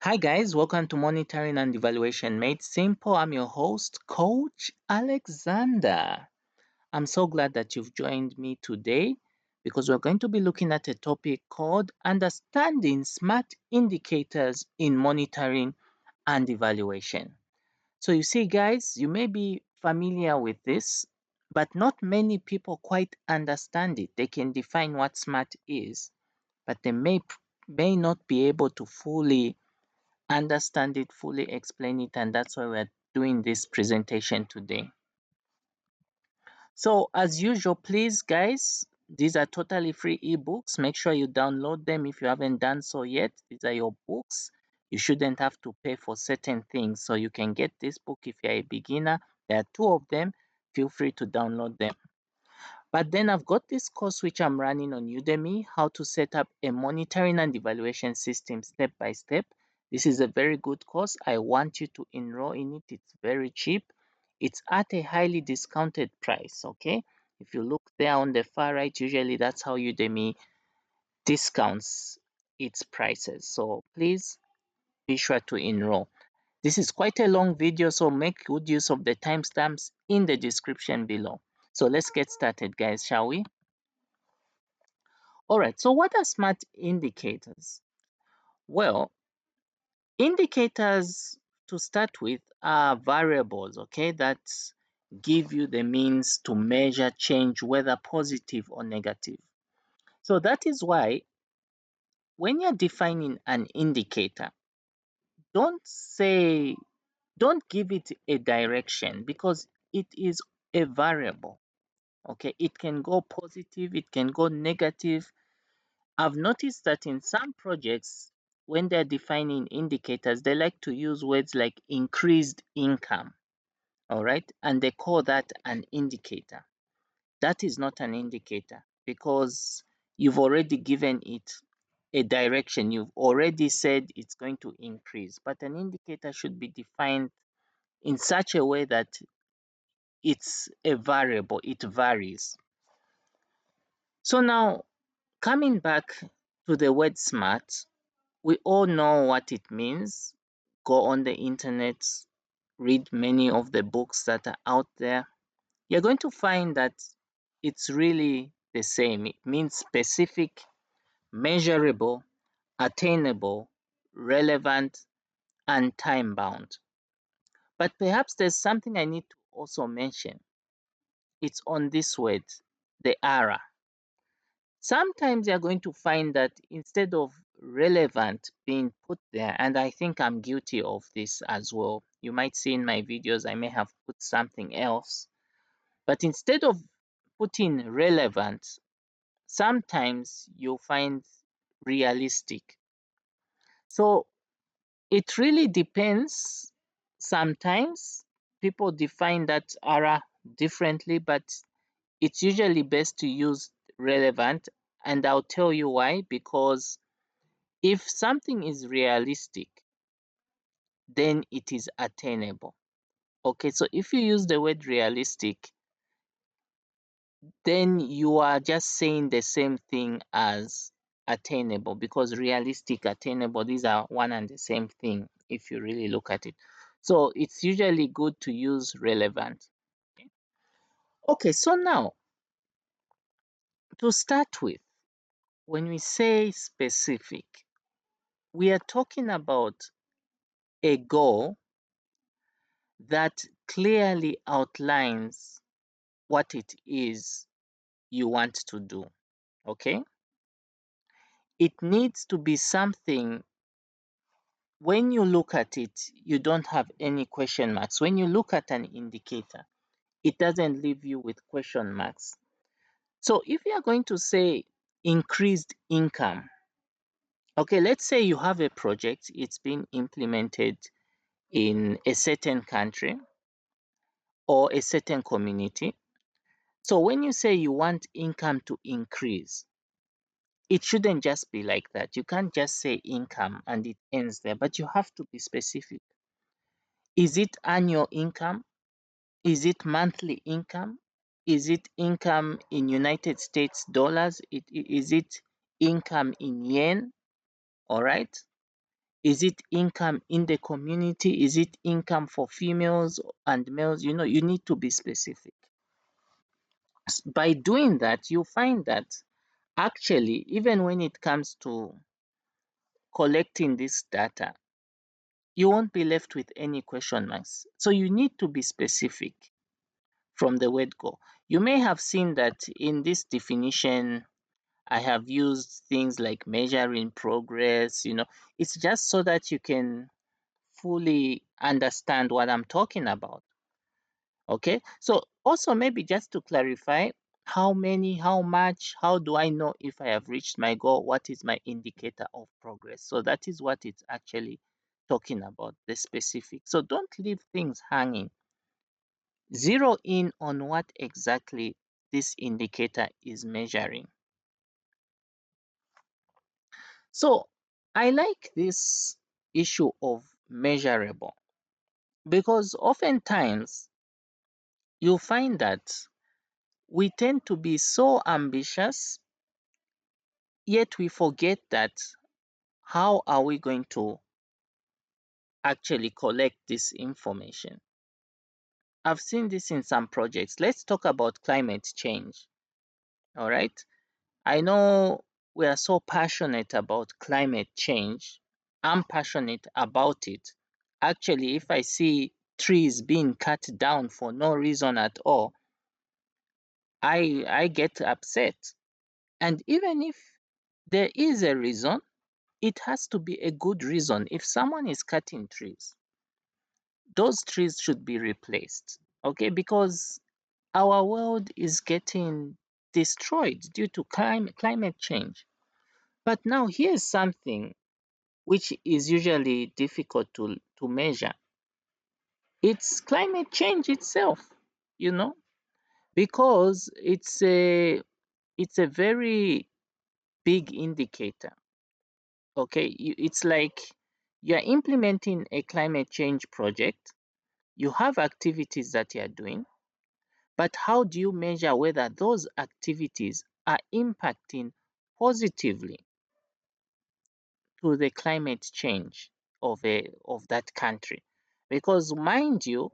Hi guys, welcome to Monitoring and Evaluation Made Simple. I'm your host, Coach Alexander. I'm so glad that you've joined me today because we're going to be looking at a topic called Understanding Smart Indicators in Monitoring and Evaluation. So you see guys, you may be familiar with this, but not many people quite understand it. They can define what SMART is, but they may not be able to fully understand it, fully explain it, and that's why we're doing this presentation today. So as usual, please guys, these are totally free ebooks. Make sure you download them if you haven't done so yet. These are your books. You shouldn't have to pay for certain things. So you can get this book if you're a beginner. There are two of them. Feel free to download them. But then I've got this course which I'm running on Udemy, how to set up a monitoring and evaluation system step by step. This is a very good course. I want you to enroll in it. It's very cheap. It's at a highly discounted price, okay? If you look there on the far right, usually that's how Udemy discounts its prices. So please be sure to enroll. This is quite a long video, so make good use of the timestamps in the description below. So let's get started, guys, shall we? All right, so what are smart indicators? Well, indicators to start with are variables, okay, that give you the means to measure change, whether positive or negative. So that is why when you're defining an indicator, don't say, don't give it a direction because it is a variable, okay? It can go positive, it can go negative. I've noticed that in some projects, when they're defining indicators, they like to use words like increased income, all right? And they call that an indicator. That is not an indicator because you've already given it a direction. You've already said it's going to increase, but an indicator should be defined in such a way that it's a variable, it varies. So now, coming back to the word smart, we all know what it means. Go on the internet, read many of the books that are out there. You're going to find that it's really the same. It means specific, measurable, attainable, relevant, and time bound. But perhaps there's something I need to also mention. It's on this word, the ara. Sometimes you're going to find that instead of relevant being put there, and I think I'm guilty of this as well. You might see in my videos, I may have put something else. But instead of putting relevant, sometimes you'll find realistic. So it really depends. Sometimes people define that era differently, but it's usually best to use relevant. And I'll tell you why. Because if something is realistic, then it is attainable. Okay, so if you use the word realistic, then you are just saying the same thing as attainable, because realistic, attainable, these are one and the same thing if you really look at it. So it's usually good to use relevant. Okay, so now to start with, when we say specific, we are talking about a goal that clearly outlines what it is you want to do. Okay, it needs to be something. When you look at it, you don't have any question marks. When you look at an indicator, it doesn't leave you with question marks. So if you are going to say increased income, okay, let's say you have a project, it's been implemented in a certain country or a certain community. So when you say you want income to increase, it shouldn't just be like that. You can't just say income and it ends there, but you have to be specific. Is it annual income? Is it monthly income? Is it income in United States dollars? Is it income in yen? All right. Is it income in the community? Is it income for females and males? You need to be specific. By doing that, you find that actually, even when it comes to collecting this data, you won't be left with any question marks. So you need to be specific from the word go. You may have seen that in this definition, I have used things like measuring progress. It's just so that you can fully understand what I'm talking about. Okay. So also maybe just to clarify, how many, how much, how do I know if I have reached my goal? What is my indicator of progress? So that is what it's actually talking about, the specific. So don't leave things hanging. Zero in on what exactly this indicator is measuring. So I like this issue of measurable because oftentimes you find that we tend to be so ambitious, yet we forget that how are we going to actually collect this information? I've seen this in some projects. Let's talk about climate change. All right. I know we are so passionate about climate change. I'm passionate about it. Actually, if I see trees being cut down for no reason at all, I get upset. And even if there is a reason, it has to be a good reason. If someone is cutting trees, those trees should be replaced. Okay, because our world is getting destroyed due to climate change. But now here's something which is usually difficult to measure. It's climate change itself, you know, because it's a very big indicator. Okay, it's like you're implementing a climate change project, you have activities that you're doing, but how do you measure whether those activities are impacting positively to the climate change of that country? Because mind you,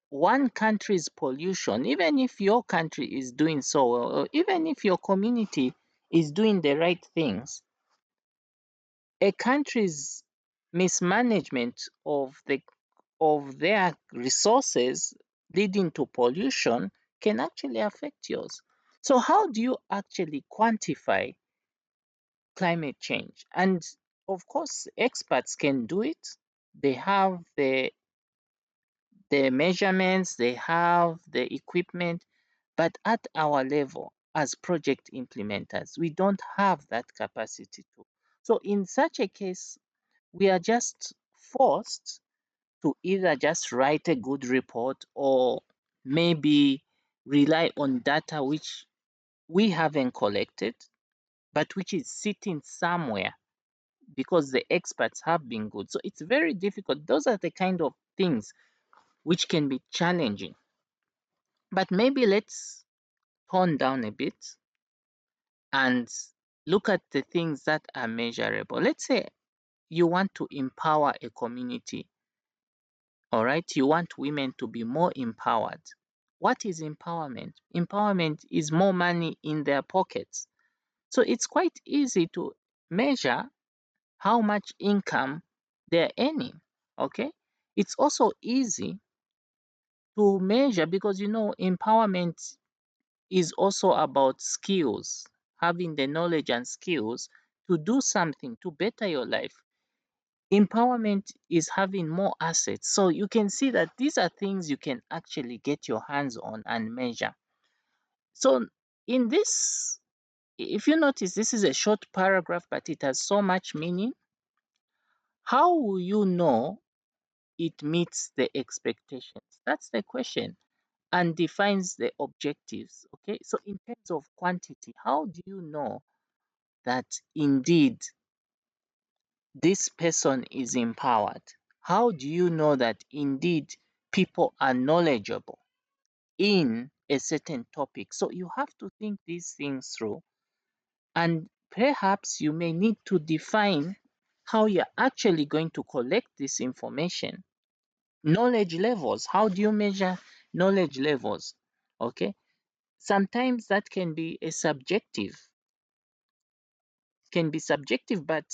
one country's pollution, even if your country is doing so well, or even if your community is doing the right things, a country's mismanagement of their resources leading to pollution can actually affect yours. So how do you actually quantify climate change? And of course, experts can do it. They have the measurements, they have the equipment, but at our level as project implementers, we don't have that capacity to. So in such a case, we are just forced to either just write a good report or maybe rely on data which we haven't collected, but which is sitting somewhere because the experts have been good. So it's very difficult. Those are the kind of things which can be challenging. But maybe let's tone down a bit and look at the things that are measurable. Let's say you want to empower a community. All right, you want women to be more empowered. What is empowerment? Empowerment is more money in their pockets. So it's quite easy to measure how much income they're earning. Okay, it's also easy to measure because empowerment is also about skills, having the knowledge and skills to do something to better your life. Empowerment is having more assets. So you can see that these are things you can actually get your hands on and measure. So in this, if you notice, this is a short paragraph, but it has so much meaning. How will you know it meets the expectations? That's the question, and defines the objectives. Okay, so in terms of quantity, how do you know that indeed this person is empowered? How do you know that indeed people are knowledgeable in a certain topic? So you have to think these things through, and perhaps you may need to define how you're actually going to collect this information. Knowledge levels. How do you measure knowledge levels? Okay. Sometimes that can be subjective, but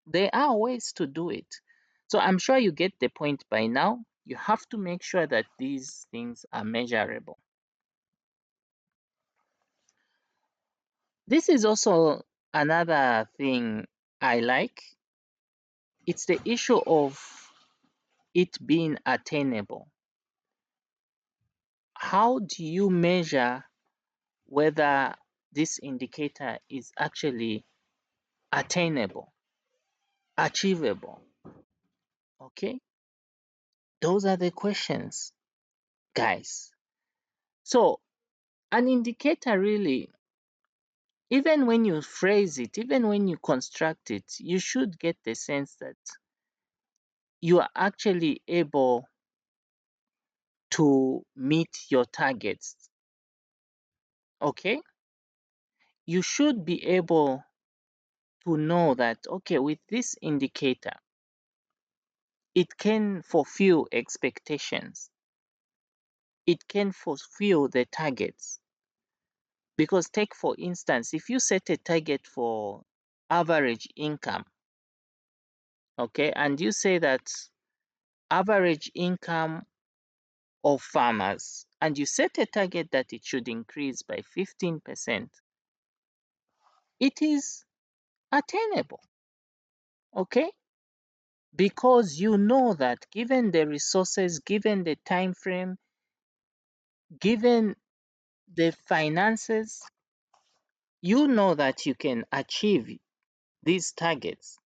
there are ways to do it. So I'm sure you get the point by now. You have to make sure that these things are measurable. This is also another thing I like. It's the issue of it being attainable. How do you measure whether this indicator is actually attainable, achievable? Okay, those are the questions, guys. So, an indicator really, even when you phrase it, even when you construct it, you should get the sense that you are actually able to meet your targets. Okay, you should be able to know that, okay, with this indicator, it can fulfill expectations, it can fulfill the targets. Because, take for instance, if you set a target for average income, okay, and you say that average income of farmers, and you set a target that it should increase by 15%, it is attainable, okay? Because you know that given the resources, given the time frame, given the finances, you know that you can achieve these targets.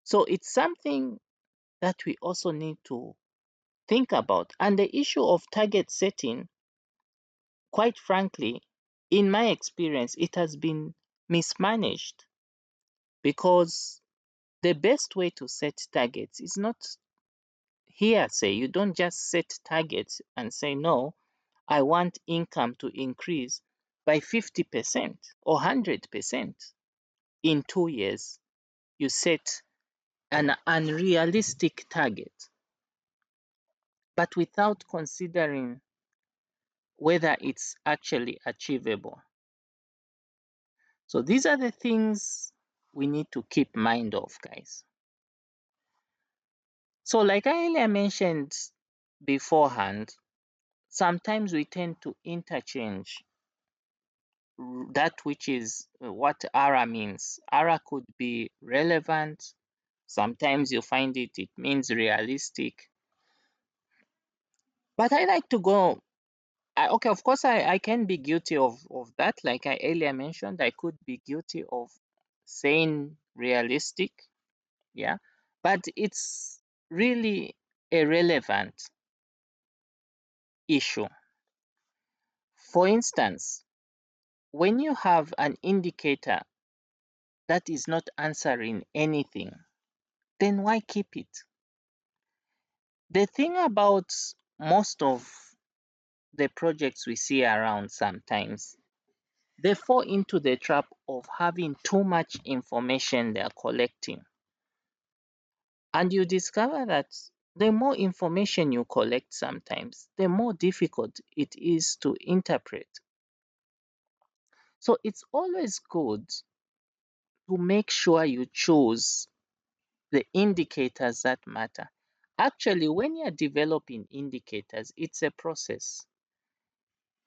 So it's something that we also need to think about. And the issue of target setting, quite frankly, in my experience, it has been mismanaged, because the best way to set targets is not hearsay. You don't just set targets and say, no, I want income to increase by 50% or 100% in 2 years. You set an unrealistic target, but without considering whether it's actually achievable. So these are the things we need to keep mind of, guys. So, like I earlier mentioned beforehand, sometimes we tend to interchange that which is what ARA means. ARA could be relevant. Sometimes you find it means realistic. But I like to go, okay, of course, I can be guilty of that. Like I earlier mentioned, I could be guilty of saying realistic. Yeah. But it's really a relevant issue. For instance, when you have an indicator that is not answering anything, then why keep it? The thing about most of the projects we see around, sometimes they fall into the trap of having too much information they're collecting. And you discover that the more information you collect, sometimes the more difficult it is to interpret. So it's always good to make sure you choose the indicators that matter. Actually, when you're developing indicators, it's a process.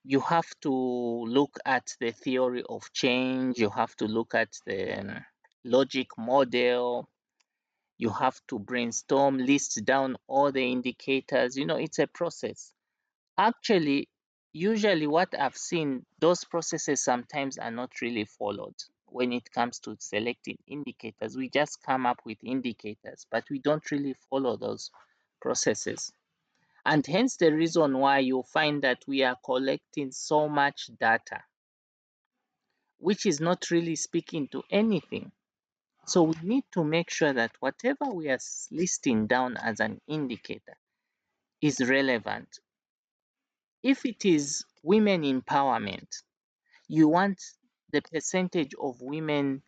You have to look at the theory of change, you have to look at the logic model, you have to brainstorm, list down all the indicators. It's a process. Actually, usually what I've seen, those processes sometimes are not really followed when it comes to selecting indicators. We just come up with indicators, but we don't really follow those processes. And hence the reason why you find that we are collecting so much data, which is not really speaking to anything. So we need to make sure that whatever we are listing down as an indicator is relevant. If it is women empowerment, you want the percentage of women,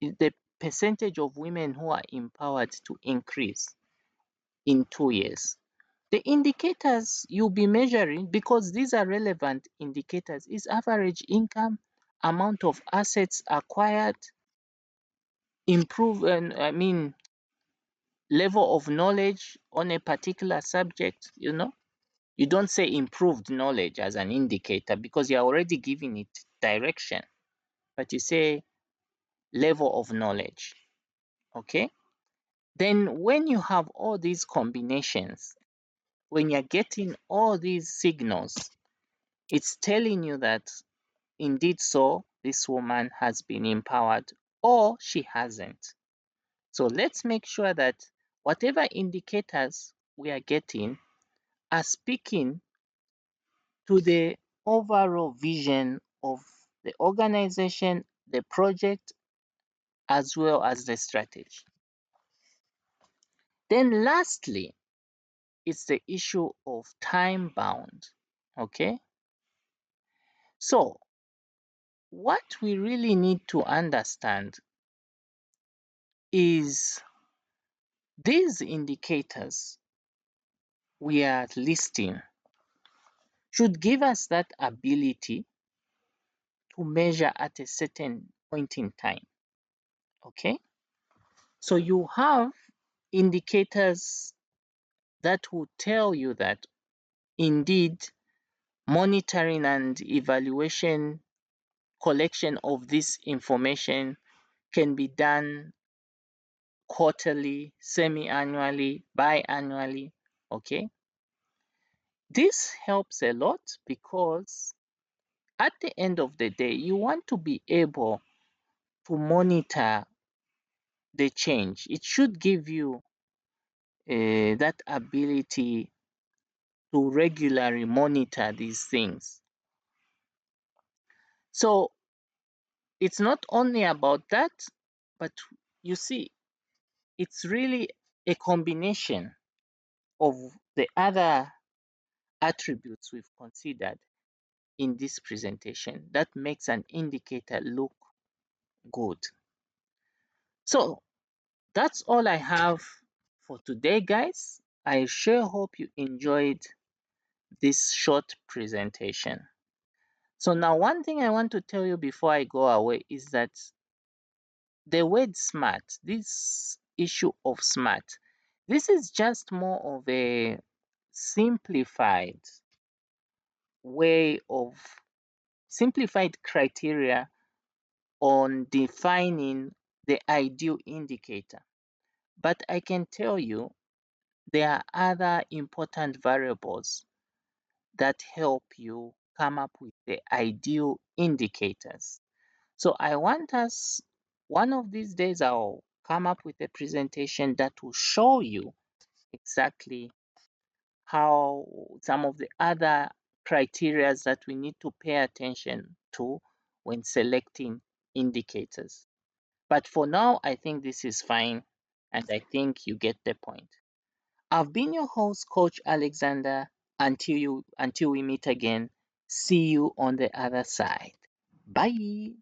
the percentage of women who are empowered to increase in 2 years. The indicators you'll be measuring, because these are relevant indicators, is average income, amount of assets acquired, level of knowledge on a particular subject. You don't say improved knowledge as an indicator because you're already giving it direction, but you say level of knowledge. Okay. Then when you have all these combinations, when you're getting all these signals, it's telling you that indeed so this woman has been empowered or she hasn't. So let's make sure that whatever indicators we are getting are speaking to the overall vision of the organization, the project, as well as the strategy. Then lastly, it's the issue of time bound. Okay. So what we really need to understand is these indicators we are listing should give us that ability to measure at a certain point in time. Okay. So you have indicators that will tell you that indeed monitoring and evaluation, collection of this information can be done quarterly, semi-annually, biannually. Okay. This helps a lot because at the end of the day, you want to be able to monitor the change. It should give you that ability to regularly monitor these things. So it's not only about that, but you see, it's really a combination of the other attributes we've considered in this presentation that makes an indicator look good. So that's all I have for today, guys. I sure hope you enjoyed this short presentation. So now one thing I want to tell you before I go away is that the word smart, this issue of smart, this is just more of a simplified way of simplified criteria on defining the ideal indicator. But I can tell you there are other important variables that help you come up with the ideal indicators. So I want us, one of these days, I'll come up with a presentation that will show you exactly how some of the other criteria that we need to pay attention to when selecting indicators. But for now, I think this is fine, and I think you get the point. I've been your host, Coach Alexander. Until we meet again, see you on the other side. Bye.